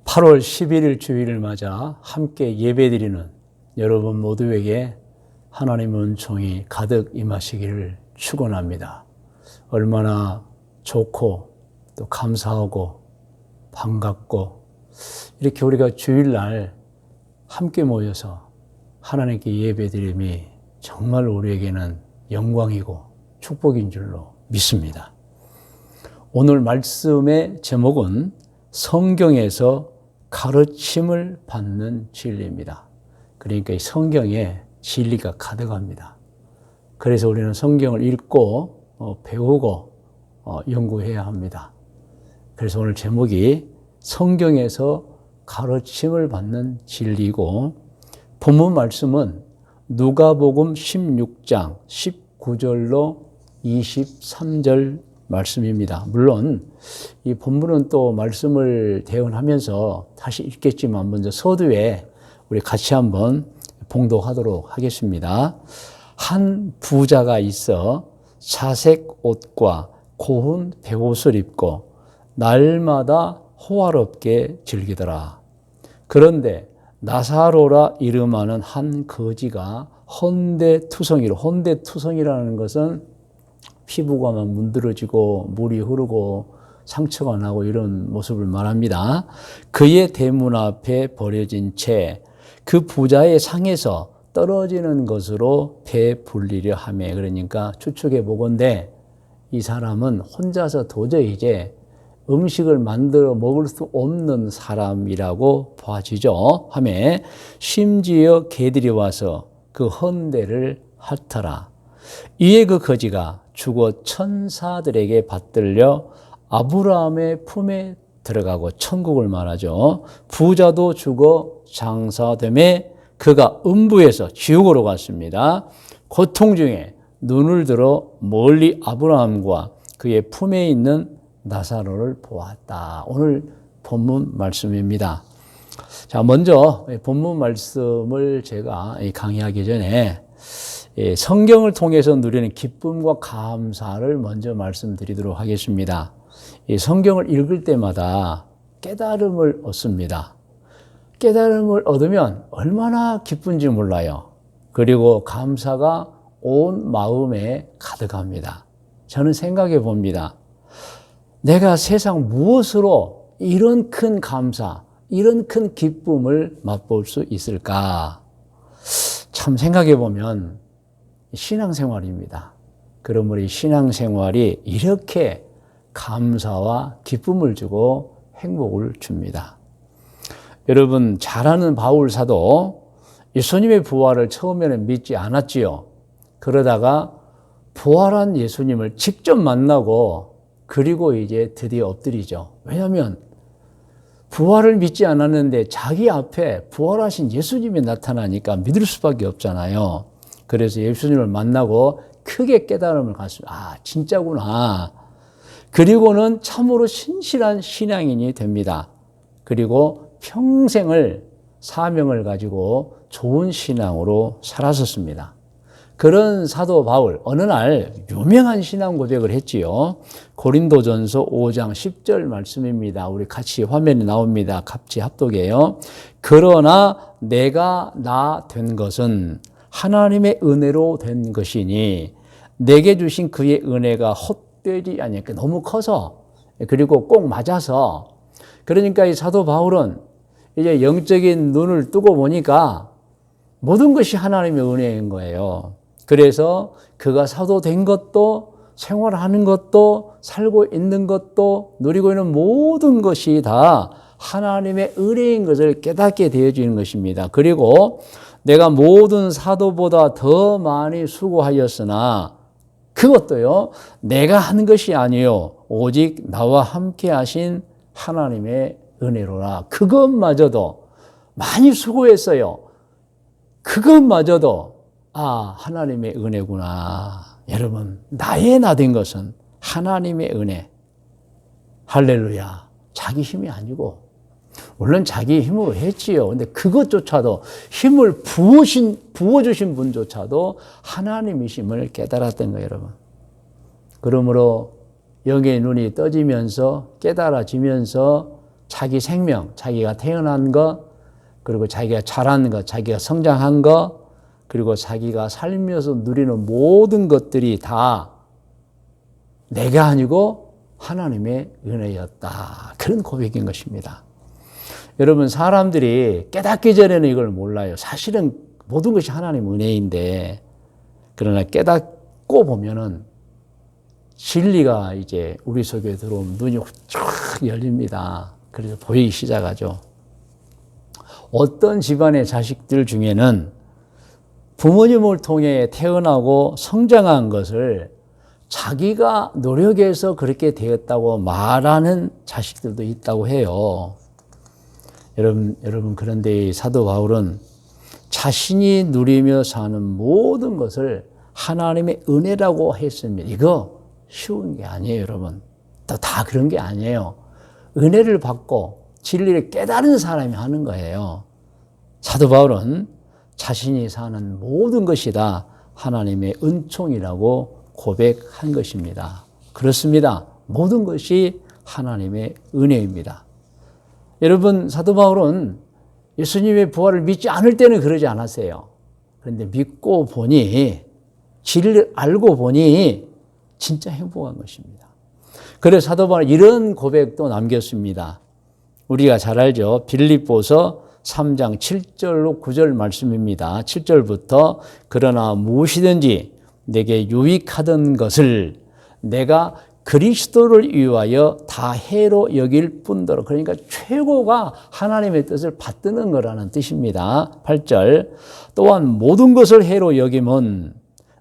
8월 11일 주일을 맞아 함께 예배드리는 여러분 모두에게 하나님의 은총이 가득 임하시기를 축원합니다. 얼마나 좋고 또 감사하고 반갑고 이렇게 우리가 주일날 함께 모여서 하나님께 예배드림이 정말 우리에게는 영광이고 축복인 줄로 믿습니다. 오늘 말씀의 제목은 성경에서 가르침을 받는 진리입니다. 그러니까 이 성경에 진리가 가득합니다. 그래서 우리는 성경을 읽고 배우고 연구해야 합니다. 그래서 오늘 제목이 성경에서 가르침을 받는 진리이고, 본문 말씀은 누가복음 16장 19절로 23절 말씀입니다. 물론 이 본문은 또 말씀을 대언하면서 다시 읽겠지만 먼저 서두에 우리 같이 한번 봉독하도록 하겠습니다. 한 부자가 있어 자색 옷과 고운 베옷을 입고 날마다 호화롭게 즐기더라. 그런데 나사로라 이름하는 한 거지가 헌데투성이라는 것은 피부가 막 문드러지고 물이 흐르고 상처가 나고 이런 모습을 말합니다. 그의 대문 앞에 버려진 채 그 부자의 상에서 떨어지는 것으로 배불리려 하며, 그러니까 추측해 보건대 이 사람은 혼자서 도저히 이제 음식을 만들어 먹을 수 없는 사람이라고 봐지죠. 하며 심지어 개들이 와서 그 헌데를 핥아라. 이에 그 거지가 죽어 천사들에게 받들려 아브라함의 품에 들어가고, 천국을 말하죠. 부자도 죽어 장사되매 그가 음부에서 지옥으로 갔습니다. 고통 중에 눈을 들어 멀리 아브라함과 그의 품에 있는 나사로를 보았다. 오늘 본문 말씀입니다. 자, 먼저 본문 말씀을 제가 강의하기 전에 성경을 통해서 누리는 기쁨과 감사를 먼저 말씀드리도록 하겠습니다. 성경을 읽을 때마다 깨달음을 얻습니다. 깨달음을 얻으면 얼마나 기쁜지 몰라요. 그리고 감사가 온 마음에 가득합니다. 저는 생각해 봅니다. 내가 세상 무엇으로 이런 큰 감사, 이런 큰 기쁨을 맛볼 수 있을까? 참 생각해 보면 신앙생활입니다. 그러므로 이 신앙생활이 이렇게 감사와 기쁨을 주고 행복을 줍니다. 여러분, 잘 아는 바울 사도 예수님의 부활을 처음에는 믿지 않았지요. 그러다가 부활한 예수님을 직접 만나고 그리고 이제 드디어 엎드리죠. 왜냐하면 부활을 믿지 않았는데 자기 앞에 부활하신 예수님이 나타나니까 믿을 수밖에 없잖아요. 그래서 예수님을 만나고 크게 깨달음을 갖습니다. 아, 진짜구나. 그리고는 참으로 신실한 신앙인이 됩니다. 그리고 평생을 사명을 가지고 좋은 신앙으로 살았었습니다. 그런 사도 바울, 어느 날 유명한 신앙 고백을 했지요. 고린도전서 5장 10절 말씀입니다. 우리 같이 화면에 나옵니다. 같이 합독해요. 그러나 내가 나 된 것은 하나님의 은혜로 된 것이니 내게 주신 그의 은혜가 헛되지 아니까, 너무 커서 그리고 꼭 맞아서. 그러니까 이 사도 바울은 이제 영적인 눈을 뜨고 보니까 모든 것이 하나님의 은혜인 거예요. 그래서 그가 사도 된 것도, 생활하는 것도, 살고 있는 것도, 누리고 있는 모든 것이 다 하나님의 은혜인 것을 깨닫게 되어지는 것입니다. 그리고 내가 모든 사도보다 더 많이 수고하였으나 그것도요, 내가 한 것이 아니요 오직 나와 함께 하신 하나님의 은혜로라. 그것마저도 많이 수고했어요. 그것마저도 하나님의 은혜구나. 여러분, 나의 나 된 것은 하나님의 은혜. 할렐루야. 자기 힘이 아니고, 물론 자기 힘으로 했지요. 근데 그것조차도, 힘을 부어주신 분조차도 하나님이심을 깨달았던 거예요, 여러분. 그러므로 영의 눈이 떠지면서 깨달아지면서 자기 생명, 자기가 태어난 것, 그리고 자기가 자란 것, 자기가 성장한 것, 그리고 자기가 살면서 누리는 모든 것들이 다 내가 아니고 하나님의 은혜였다. 그런 고백인 것입니다. 여러분, 사람들이 깨닫기 전에는 이걸 몰라요. 사실은 모든 것이 하나님 은혜인데, 그러나 깨닫고 보면은 진리가 이제 우리 속에 들어오면 눈이 쫙 열립니다. 그래서 보이기 시작하죠. 어떤 집안의 자식들 중에는 부모님을 통해 태어나고 성장한 것을 자기가 노력해서 그렇게 되었다고 말하는 자식들도 있다고 해요. 여러분, 그런데 사도 바울은 자신이 누리며 사는 모든 것을 하나님의 은혜라고 했습니다. 이거 쉬운 게 아니에요, 여러분. 다 그런 게 아니에요. 은혜를 받고 진리를 깨달은 사람이 하는 거예요. 사도 바울은 자신이 사는 모든 것이 다 하나님의 은총이라고 고백한 것입니다. 그렇습니다. 모든 것이 하나님의 은혜입니다. 여러분, 사도 바울은 예수님의 부활을 믿지 않을 때는 그러지 않았어요. 그런데 믿고 보니, 진리를 알고 보니 진짜 행복한 것입니다. 그래서 사도 바울은 이런 고백도 남겼습니다. 우리가 잘 알죠. 빌립보서 3장 7절로 9절 말씀입니다. 7절부터 그러나 무엇이든지 내게 유익하던 것을 내가 그리스도를 위하여 다 해로 여길 뿐더러, 그러니까 최고가 하나님의 뜻을 받드는 거라는 뜻입니다. 8절 또한 모든 것을 해로 여김은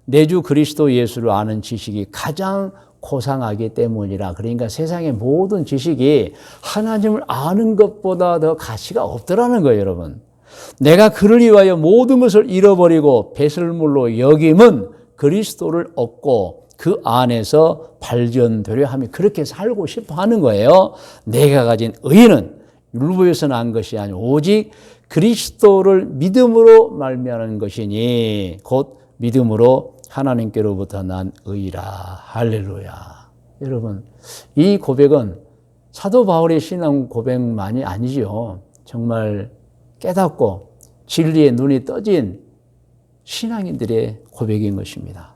내 주 그리스도 예수를 아는 지식이 가장 고상하기 때문이라. 그러니까 세상의 모든 지식이 하나님을 아는 것보다 더 가치가 없더라는 거예요, 여러분. 내가 그를 위하여 모든 것을 잃어버리고 배설물로 여김은 그리스도를 얻고 그 안에서 발견되려 하며 그렇게 살고 싶어 하는 거예요. 내가 가진 의는 율법에서 난 것이 아니오 오직 그리스도를 믿음으로 말미암는 것이니 곧 믿음으로 하나님께로부터 난 의라. 할렐루야. 여러분, 이 고백은 사도 바울의 신앙 고백만이 아니죠. 정말 깨닫고 진리의 눈이 떠진 신앙인들의 고백인 것입니다.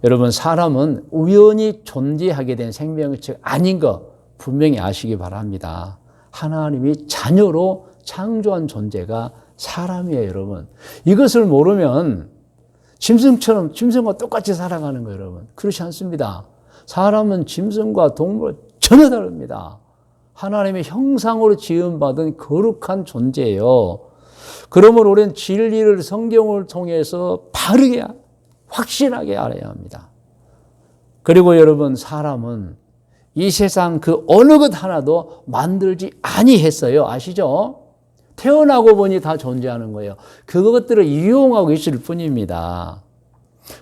여러분, 사람은 우연히 존재하게 된 생명체 아닌 거 분명히 아시기 바랍니다. 하나님이 자녀로 창조한 존재가 사람이에요, 여러분. 이것을 모르면 짐승과 똑같이 살아가는 거예요, 여러분. 그렇지 않습니다. 사람은 짐승과 동물 전혀 다릅니다. 하나님의 형상으로 지음받은 거룩한 존재예요. 그러므로 우리는 진리를 성경을 통해서 바르게 확실하게 알아야 합니다. 그리고 여러분, 사람은 이 세상 그 어느 것 하나도 만들지 아니했어요. 아시죠? 태어나고 보니 다 존재하는 거예요. 그것들을 이용하고 있을 뿐입니다.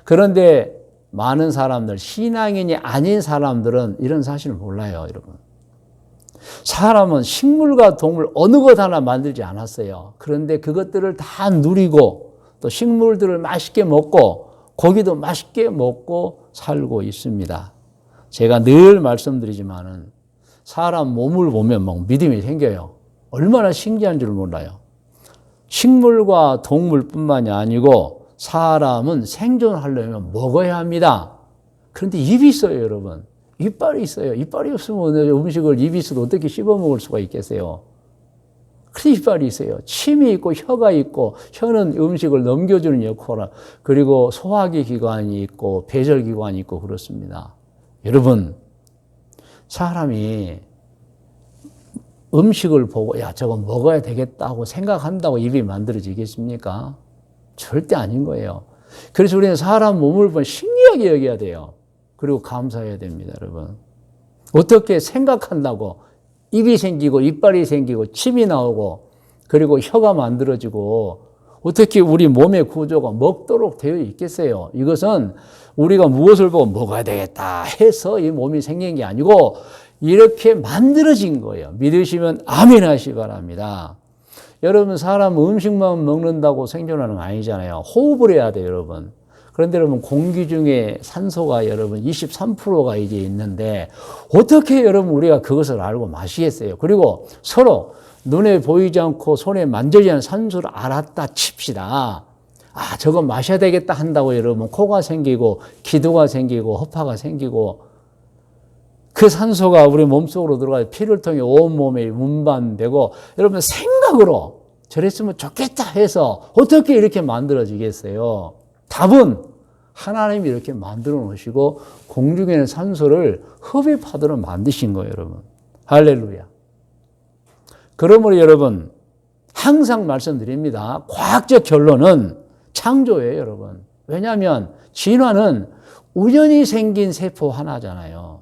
그런데 많은 사람들, 신앙인이 아닌 사람들은 이런 사실을 몰라요, 여러분. 사람은 식물과 동물 어느 것 하나 만들지 않았어요. 그런데 그것들을 다 누리고 또 식물들을 맛있게 먹고 고기도 맛있게 먹고 살고 있습니다. 제가 늘 말씀드리지만은 사람 몸을 보면 막 믿음이 생겨요. 얼마나 신기한 줄 몰라요. 식물과 동물뿐만이 아니고 사람은 생존하려면 먹어야 합니다. 그런데 입이 있어요, 여러분. 이빨이 있어요. 이빨이 없으면 음식을 입이 있어도 어떻게 씹어 먹을 수가 있겠어요? 그래서 이빨이 있어요. 침이 있고 혀가 있고, 혀는 음식을 넘겨주는 역할, 그리고 소화기 기관이 있고 배설 기관이 있고 그렇습니다. 여러분, 사람이 음식을 보고 야, 저거 먹어야 되겠다고 생각한다고 입이 만들어지겠습니까? 절대 아닌 거예요. 그래서 우리는 사람 몸을 보면 신기하게 여겨야 돼요. 그리고 감사해야 됩니다, 여러분. 어떻게 생각한다고 입이 생기고 이빨이 생기고 침이 나오고 그리고 혀가 만들어지고 어떻게 우리 몸의 구조가 먹도록 되어 있겠어요? 이것은 우리가 무엇을 보고 먹어야 되겠다 해서 이 몸이 생긴 게 아니고 이렇게 만들어진 거예요. 믿으시면 아멘 하시기 바랍니다. 여러분, 사람 음식만 먹는다고 생존하는 거 아니잖아요. 호흡을 해야 돼요, 여러분. 그런데 여러분 공기 중에 산소가 여러분 23%가 이제 있는데 어떻게 여러분 우리가 그것을 알고 마시겠어요? 그리고 서로 눈에 보이지 않고 손에 만져지지 않는 산소를 알았다 칩시다. 아, 저거 마셔야 되겠다 한다고 여러분 코가 생기고 기도가 생기고 허파가 생기고 그 산소가 우리 몸속으로 들어가서 피를 통해 온몸에 운반되고 여러분 생각으로 저랬으면 좋겠다 해서 어떻게 이렇게 만들어지겠어요? 답은 하나님이 이렇게 만들어 놓으시고 공중에 있는 산소를 흡입하도록 만드신 거예요, 여러분. 할렐루야. 그러므로 여러분 항상 말씀드립니다. 과학적 결론은 창조예요, 여러분. 왜냐하면 진화는 우연히 생긴 세포 하나잖아요.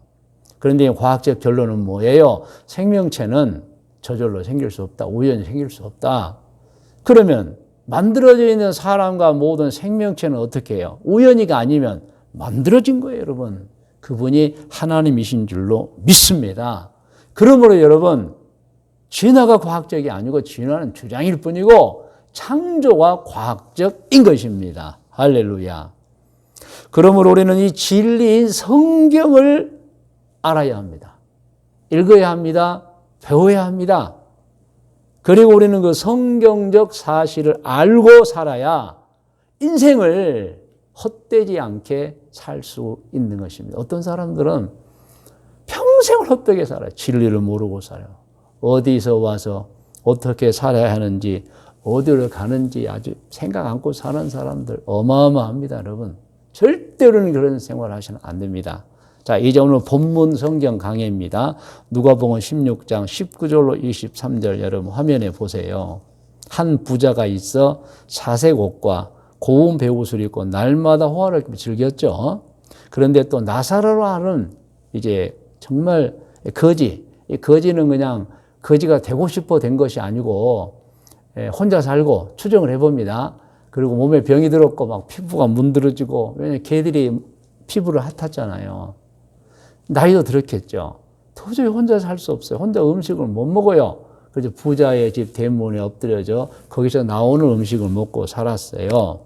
그런데 과학적 결론은 뭐예요? 생명체는 저절로 생길 수 없다. 우연히 생길 수 없다. 그러면 만들어져 있는 사람과 모든 생명체는 어떻게 해요? 우연히가 아니면 만들어진 거예요, 여러분. 그분이 하나님이신 줄로 믿습니다. 그러므로 여러분 진화가 과학적이 아니고 진화는 주장일 뿐이고 창조가 과학적인 것입니다. 할렐루야. 그러므로 우리는 이 진리인 성경을 알아야 합니다. 읽어야 합니다. 배워야 합니다. 그리고 우리는 그 성경적 사실을 알고 살아야 인생을 헛되지 않게 살 수 있는 것입니다. 어떤 사람들은 평생을 헛되게 살아요. 진리를 모르고 살아요. 어디서 와서 어떻게 살아야 하는지 어디로 가는지 아주 생각 않고 사는 사람들 어마어마합니다, 여러분. 절대로는 그런 생활을 하시면 안 됩니다. 자, 이제 오늘 본문 성경 강해입니다. 누가복음 16장 19절로 23절 여러분 화면에 보세요. 한 부자가 있어 사색 옷과 고운 배옷을 입고 날마다 호화를 즐겼죠. 그런데 또 나사로라는 이제 정말 거지. 이 거지는 그냥 거지가 되고 싶어 된 것이 아니고 혼자 살고 추정을 해봅니다. 그리고 몸에 병이 들었고 막 피부가 문드러지고 왜냐하면 개들이 피부를 핥았잖아요. 나이도 들었겠죠. 도저히 혼자 살 수 없어요. 혼자 음식을 못 먹어요. 그래서 부자의 집 대문에 엎드려져 거기서 나오는 음식을 먹고 살았어요.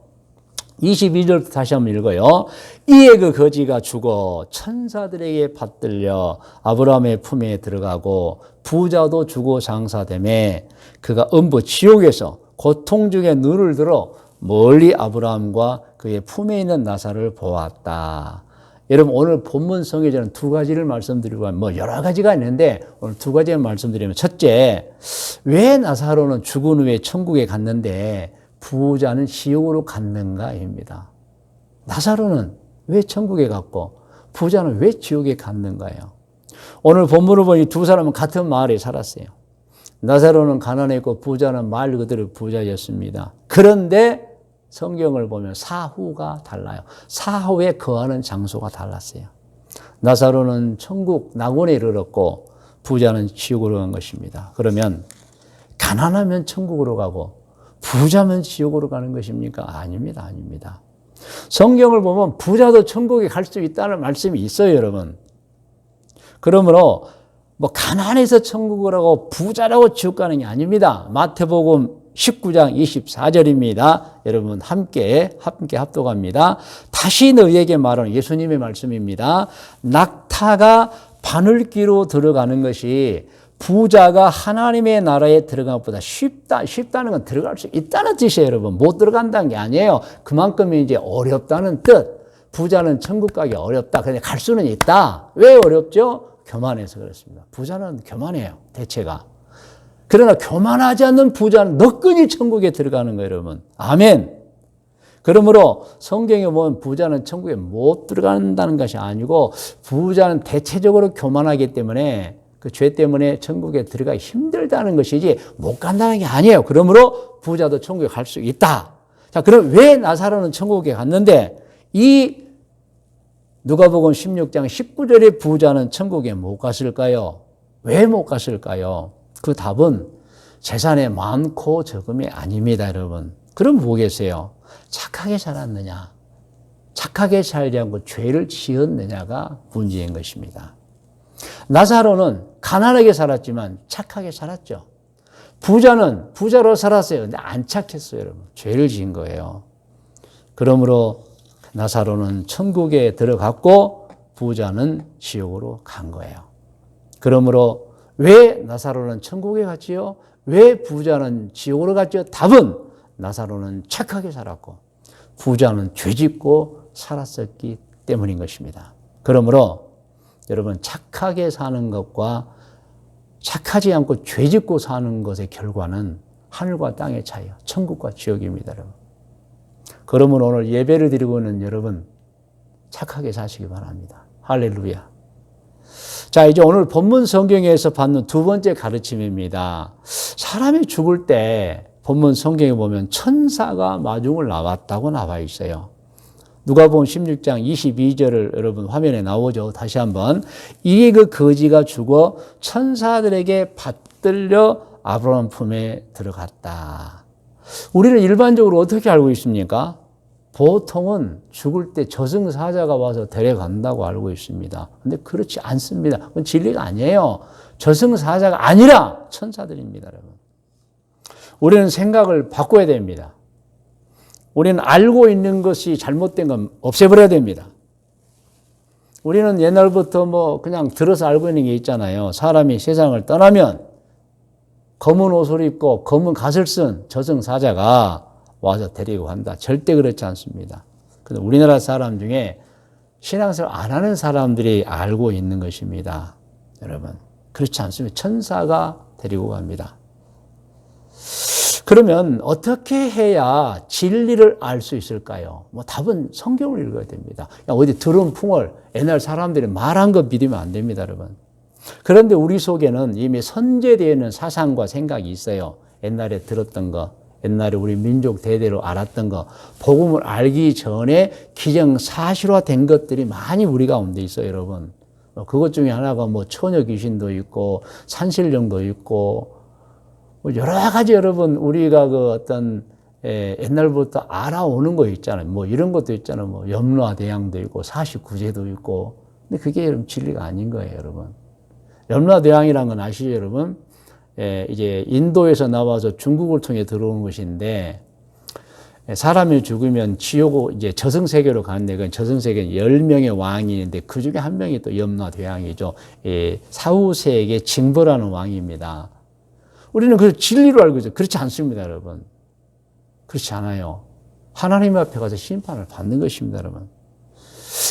22절부터 다시 한번 읽어요. 이에 그 거지가 죽어 천사들에게 받들려 아브라함의 품에 들어가고 부자도 죽어 장사되매 그가 음부 지옥에서 고통 중에 눈을 들어 멀리 아브라함과 그의 품에 있는 나사를 보았다. 여러분 오늘 본문 성경에 저는 두 가지를 말씀드리고 뭐 여러 가지가 있는데 오늘 두 가지만 말씀드리면 첫째, 왜 나사로는 죽은 후에 천국에 갔는데 부자는 지옥으로 갔는가입니다. 나사로는 왜 천국에 갔고 부자는 왜 지옥에 갔는가요? 오늘 본문을 보니 두 사람은 같은 마을에 살았어요. 나사로는 가난했고 부자는 말 그대로 부자였습니다. 그런데 성경을 보면 사후가 달라요. 사후에 거하는 장소가 달랐어요. 나사로는 천국 낙원에 이르렀고 부자는 지옥으로 간 것입니다. 그러면 가난하면 천국으로 가고 부자면 지옥으로 가는 것입니까? 아닙니다. 아닙니다. 성경을 보면 부자도 천국에 갈 수 있다는 말씀이 있어요, 여러분. 그러므로 뭐 가난해서 천국을 하고 부자라고 지옥 가는 게 아닙니다. 마태복음 19장 24절입니다. 여러분 함께 합독합니다. 다시 너희에게 말하는 예수님의 말씀입니다. 낙타가 바늘귀로 들어가는 것이 부자가 하나님의 나라에 들어가는 것보다 쉽다는 건 들어갈 수 있다는 뜻이에요, 여러분. 못 들어간다는 게 아니에요. 그만큼 이제 어렵다는 뜻. 부자는 천국 가기 어렵다. 그런데 갈 수는 있다. 왜 어렵죠? 교만해서 그렇습니다. 부자는 교만해요, 대체가. 그러나 교만하지 않는 부자는 너끈히 천국에 들어가는 거예요, 여러분. 아멘. 그러므로 성경에 보면 부자는 천국에 못 들어간다는 것이 아니고 부자는 대체적으로 교만하기 때문에 그 죄 때문에 천국에 들어가기 힘들다는 것이지 못 간다는 게 아니에요. 그러므로 부자도 천국에 갈 수 있다. 자, 그럼 왜 나사로는 천국에 갔는데 이 누가복음 16장 19절의 부자는 천국에 못 갔을까요? 왜 못 갔을까요? 그 답은 재산이 많고 적음이 아닙니다, 여러분. 그럼 뭐겠어요? 착하게 살았느냐? 착하게 살지 않고 죄를 지었느냐가 문제인 것입니다. 나사로는 가난하게 살았지만 착하게 살았죠. 부자는 부자로 살았어요. 근데 안 착했어요, 여러분. 죄를 지은 거예요. 그러므로 나사로는 천국에 들어갔고 부자는 지옥으로 간 거예요. 그러므로 왜 나사로는 천국에 갔지요? 왜 부자는 지옥으로 갔지요? 답은 나사로는 착하게 살았고 부자는 죄짓고 살았었기 때문인 것입니다. 그러므로 여러분, 착하게 사는 것과 착하지 않고 죄짓고 사는 것의 결과는 하늘과 땅의 차이요, 천국과 지옥입니다. 여러분. 그러면 오늘 예배를 드리고 있는 여러분, 착하게 사시기 바랍니다. 할렐루야. 자, 이제 오늘 본문 성경에서 받는 두 번째 가르침입니다. 사람이 죽을 때 본문 성경에 보면 천사가 마중을 나왔다고 나와 있어요. 누가복음 16장 22절을 여러분 화면에 나오죠. 다시 한번. 이에 그 거지가 죽어 천사들에게 받들려 아브라함 품에 들어갔다. 우리는 일반적으로 어떻게 알고 있습니까? 보통은 죽을 때 저승사자가 와서 데려간다고 알고 있습니다. 그런데 그렇지 않습니다. 그건 진리가 아니에요. 저승사자가 아니라 천사들입니다, 여러분. 우리는 생각을 바꿔야 됩니다. 우리는 알고 있는 것이 잘못된 건 없애버려야 됩니다. 우리는 옛날부터 그냥 들어서 알고 있는 게 있잖아요. 사람이 세상을 떠나면 검은 옷을 입고 검은 갓을 쓴 저승사자가 와서 데리고 간다. 절대 그렇지 않습니다. 근데 우리나라 사람 중에 신앙생활 안 하는 사람들이 알고 있는 것입니다. 여러분, 그렇지 않습니다. 천사가 데리고 갑니다. 그러면 어떻게 해야 진리를 알 수 있을까요? 답은 성경을 읽어야 됩니다. 그냥 어디 들은 풍월, 옛날 사람들이 말한 거 믿으면 안 됩니다, 여러분. 그런데 우리 속에는 이미 선제되어 있는 사상과 생각이 있어요. 옛날에 들었던 거, 옛날에 우리 민족 대대로 알았던 거, 복음을 알기 전에 기정사실화된 것들이 많이 우리 가운데 있어요, 여러분. 그것 중에 하나가 처녀 귀신도 있고, 산신령도 있고, 여러 가지 여러분, 우리가 옛날부터 알아오는 거 있잖아요. 이런 것도 있잖아요. 염라대왕도 있고, 49제도 있고. 근데 그게 여러분 진리가 아닌 거예요, 여러분. 염라대왕이라는 건 아시죠, 여러분? 이제 인도에서 나와서 중국을 통해 들어오는 것인데, 사람이 죽으면 지옥, 이제 저승세계로 가는데, 그 저승세계는 10명의 왕이 있는데, 그 중에 한 명이 또 염라대왕이죠. 사후세계 징벌하는 왕입니다. 우리는 그 진리로 알고 있어요. 그렇지 않습니다, 여러분. 그렇지 않아요. 하나님 앞에 가서 심판을 받는 것입니다, 여러분.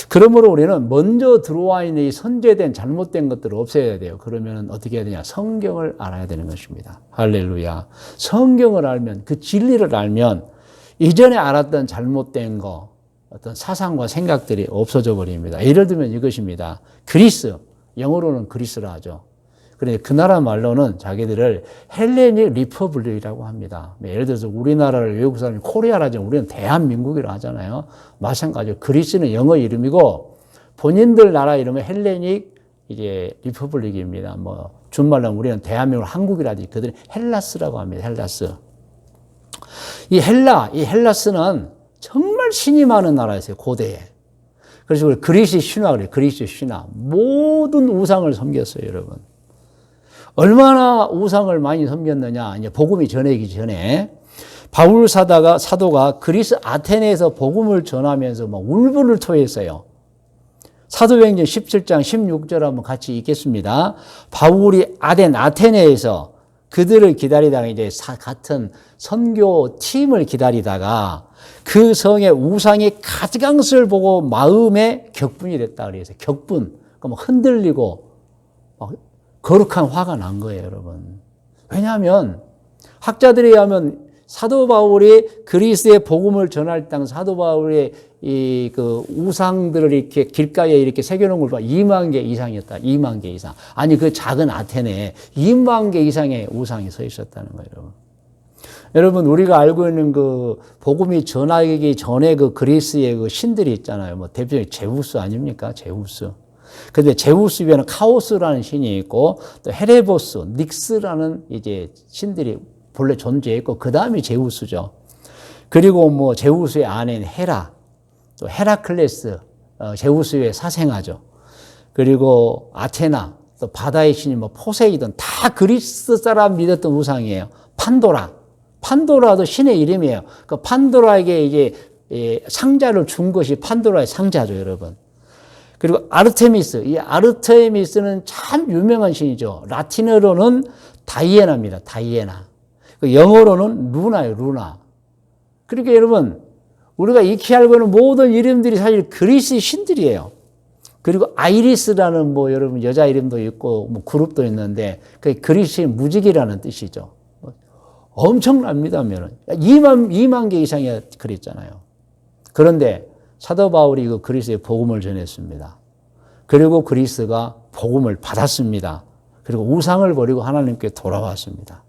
그러므로 우리는 먼저 들어와 있는 이 선제된 잘못된 것들을 없애야 돼요. 그러면 어떻게 해야 되냐? 성경을 알아야 되는 것입니다. 할렐루야. 성경을 알면, 그 진리를 알면 이전에 알았던 잘못된 거, 어떤 사상과 생각들이 없어져 버립니다. 예를 들면 이것입니다. 그리스, 영어로는 그리스라 하죠. 그런데 그 나라 말로는 자기들을 헬레닉 리퍼블릭이라고 합니다. 예를 들어서 우리나라를 외국 사람이 코리아라죠. 우리는 대한민국이라고 하잖아요. 마찬가지로 그리스는 영어 이름이고 본인들 나라 이름은 헬레닉 리퍼블릭입니다. 준말로 우리는 대한민국 한국이라든지 그들은 헬라스라고 합니다. 헬라스. 이 헬라스는 정말 신이 많은 나라였어요. 고대에. 그래서 우리 그리스 신화 그래요. 그리스 신화. 모든 우상을 섬겼어요, 여러분. 얼마나 우상을 많이 섬겼느냐. 이제 복음이 전해지기 전에 바울 사도가 그리스 아테네에서 복음을 전하면서 울분을 토했어요. 사도행전 17장 16절 한번 같이 읽겠습니다. 바울이 아테네에서 그들을 기다리다가 이제 같은 선교 팀을 기다리다가 그 성의 우상의 가지강수를 보고 마음에 격분이 됐다 그래서 격분, 흔들리고 거룩한 화가 난 거예요, 여러분. 왜냐하면 학자들에 의하면 사도 바울이 그리스의 복음을 전할 때 사도 바울의 그 우상들을 이렇게 길가에 이렇게 새겨놓은 걸 봐. 2만 개 이상이었다. 2만 개 이상. 아니, 그 작은 아테네에 2만 개 이상의 우상이 서 있었다는 거예요, 여러분. 여러분, 우리가 알고 있는 그 복음이 전하기 전에 그 그리스의 그 신들이 있잖아요. 대표적인 제우스 아닙니까? 제우스. 근데 제우스 위에는 카오스라는 신이 있고 또 헤레보스, 닉스라는 이제 신들이 본래 존재했고 그 다음이 제우스죠. 그리고 제우스의 아내인 헤라, 또 헤라클레스, 제우스의 사생아죠. 그리고 아테나, 또 바다의 신이 포세이돈, 다 그리스 사람 믿었던 우상이에요. 판도라도 신의 이름이에요. 그 판도라에게 이제 상자를 준 것이 판도라의 상자죠, 여러분. 그리고 아르테미스, 이 아르테미스는 참 유명한 신이죠. 라틴어로는 다이애나입니다. 다이애나. 영어로는 루나예요, 루나. 그러니까 여러분, 우리가 익히 알고 있는 모든 이름들이 사실 그리스 신들이에요. 그리고 아이리스라는 여러분 여자 이름도 있고 그룹도 있는데 그게 그리스의 무지개라는 뜻이죠. 엄청납니다. 2만 개 이상이 그랬잖아요. 그런데 사도 바울이 그리스에 복음을 전했습니다. 그리고 그리스가 복음을 받았습니다. 그리고 우상을 버리고 하나님께 돌아왔습니다.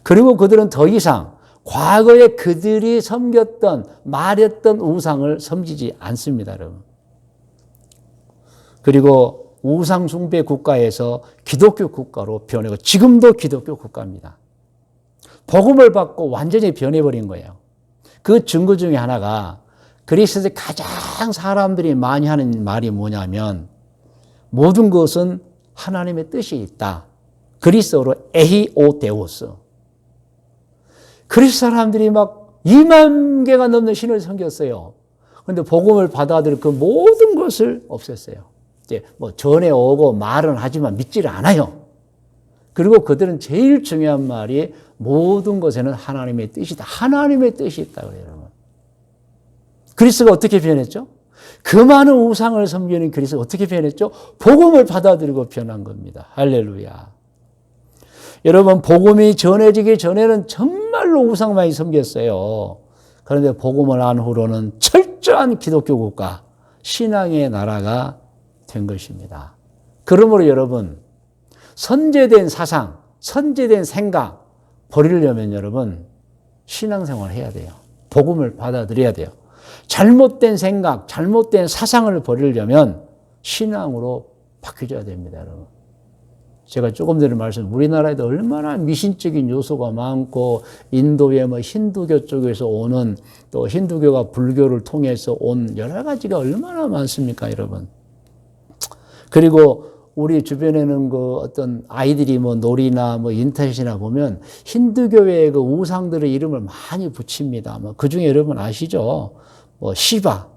그리고 그들은 더 이상 과거에 그들이 섬겼던 말했던 우상을 섬기지 않습니다, 여러분. 그리고 우상 숭배 국가에서 기독교 국가로 변하고 지금도 기독교 국가입니다. 복음을 받고 완전히 변해버린 거예요. 그 증거 중에 하나가 그리스에서 가장 사람들이 많이 하는 말이 뭐냐면 모든 것은 하나님의 뜻이 있다. 그리스어로 에히오데오스. 그리스 사람들이 막 2만 개가 넘는 신을 섬겼어요. 그런데 복음을 받아들일 그 모든 것을 없앴어요. 이제 전에 오고 말은 하지만 믿지를 않아요. 그리고 그들은 제일 중요한 말이 모든 것에는 하나님의 뜻이 있다. 하나님의 뜻이 있다 그래요, 여러분. 그리스가 어떻게 변했죠? 그 많은 우상을 섬기는 그리스가 어떻게 변했죠? 복음을 받아들이고 변한 겁니다. 할렐루야. 여러분, 복음이 전해지기 전에는 정말로 우상 많이 섬겼어요. 그런데 복음을 안 후로는 철저한 기독교 국가, 신앙의 나라가 된 것입니다. 그러므로 여러분, 선제된 사상, 선제된 생각 버리려면 여러분 신앙생활 해야 돼요. 복음을 받아들여야 돼요. 잘못된 생각, 잘못된 사상을 버리려면 신앙으로 바뀌어야 됩니다, 여러분. 제가 조금 전에 우리나라에도 얼마나 미신적인 요소가 많고 인도의 힌두교 쪽에서 오는 또 힌두교가 불교를 통해서 온 여러 가지가 얼마나 많습니까, 여러분. 그리고 우리 주변에는 어떤 아이들이 놀이나 인터넷이나 보면 힌두교의 그 우상들의 이름을 많이 붙입니다. 그 중에 여러분 아시죠? 시바,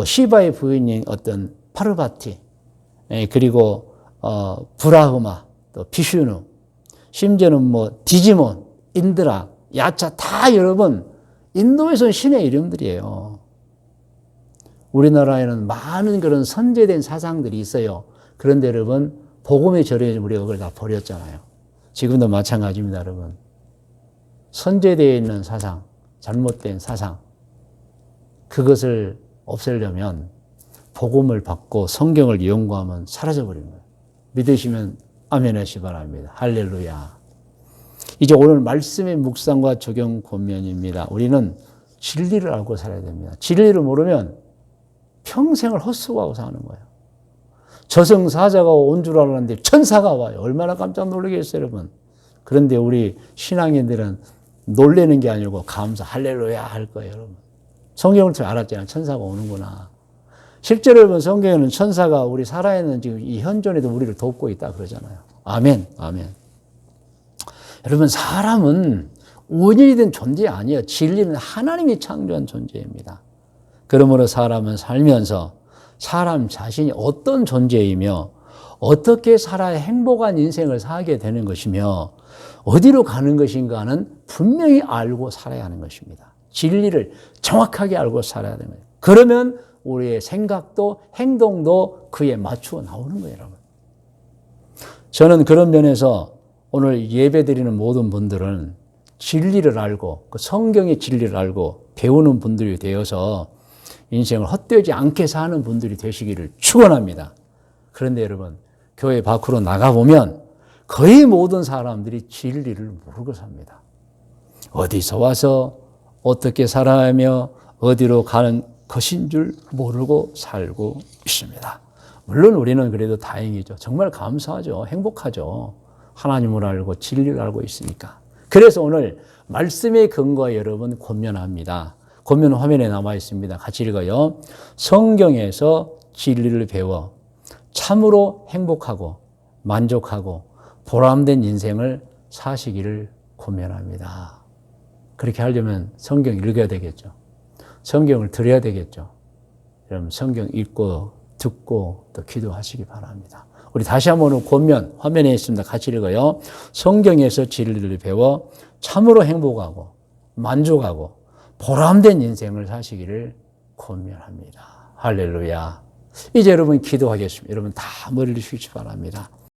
시바의 부인인 어떤 파르바티, 그리고 브라흐마, 또 비슈누, 심지어는 디지몬, 인드라, 야차 다 여러분 인도에서는 신의 이름들이에요. 우리나라에는 많은 그런 선제된 사상들이 있어요. 그런데 여러분 복음의 절에 우리가 그걸 다 버렸잖아요. 지금도 마찬가지입니다, 여러분. 선제되어 있는 사상, 잘못된 사상, 그것을 없애려면 복음을 받고 성경을 연구하면 사라져버리는 거예요. 믿으시면 아멘 하시기 바랍니다. 할렐루야. 이제 오늘 말씀의 묵상과 적용 권면입니다. 우리는 진리를 알고 살아야 됩니다. 진리를 모르면 평생을 헛수고하고 사는 거예요. 저승사자가 온 줄 알았는데 천사가 와요. 얼마나 깜짝 놀라겠어요, 여러분. 그런데 우리 신앙인들은 놀라는 게 아니고 감사, 할렐루야 할 거예요, 여러분. 성경을 통해 알았잖아요. 천사가 오는구나. 실제로 여러분 성경에는 천사가 우리 살아있는 지금 이 현존에도 우리를 돕고 있다 그러잖아요. 아멘, 아멘. 여러분 사람은 우연이 된 존재 아니에요. 진리는 하나님이 창조한 존재입니다. 그러므로 사람은 살면서 사람 자신이 어떤 존재이며 어떻게 살아야 행복한 인생을 살게 되는 것이며 어디로 가는 것인가는 분명히 알고 살아야 하는 것입니다. 진리를 정확하게 알고 살아야 되는 거예요. 그러면 우리의 생각도 행동도 그에 맞추어 나오는 거예요, 여러분. 저는 그런 면에서 오늘 예배드리는 모든 분들은 진리를 알고 그 성경의 진리를 알고 배우는 분들이 되어서 인생을 헛되지 않게 사는 분들이 되시기를 축원합니다. 그런데 여러분 교회 밖으로 나가보면 거의 모든 사람들이 진리를 모르고 삽니다. 어디서 와서 어떻게 살아가며 어디로 가는 것인 줄 모르고 살고 있습니다. 물론 우리는 그래도 다행이죠. 정말 감사하죠. 행복하죠. 하나님을 알고 진리를 알고 있으니까. 그래서 오늘 말씀의 근거에 여러분 권면합니다. 권면 화면에 남아 있습니다. 같이 읽어요. 성경에서 진리를 배워 참으로 행복하고 만족하고 보람된 인생을 사시기를 권면합니다. 그렇게 하려면 성경 읽어야 되겠죠. 성경을 들어야 되겠죠. 여러분 성경 읽고 듣고 또 기도하시기 바랍니다. 우리 다시 한번 권면 화면에 있습니다. 같이 읽어요. 성경에서 진리를 배워 참으로 행복하고 만족하고 보람된 인생을 사시기를 권면합니다. 할렐루야. 이제 여러분 기도하겠습니다. 여러분 다 머리를 숙이시 바랍니다.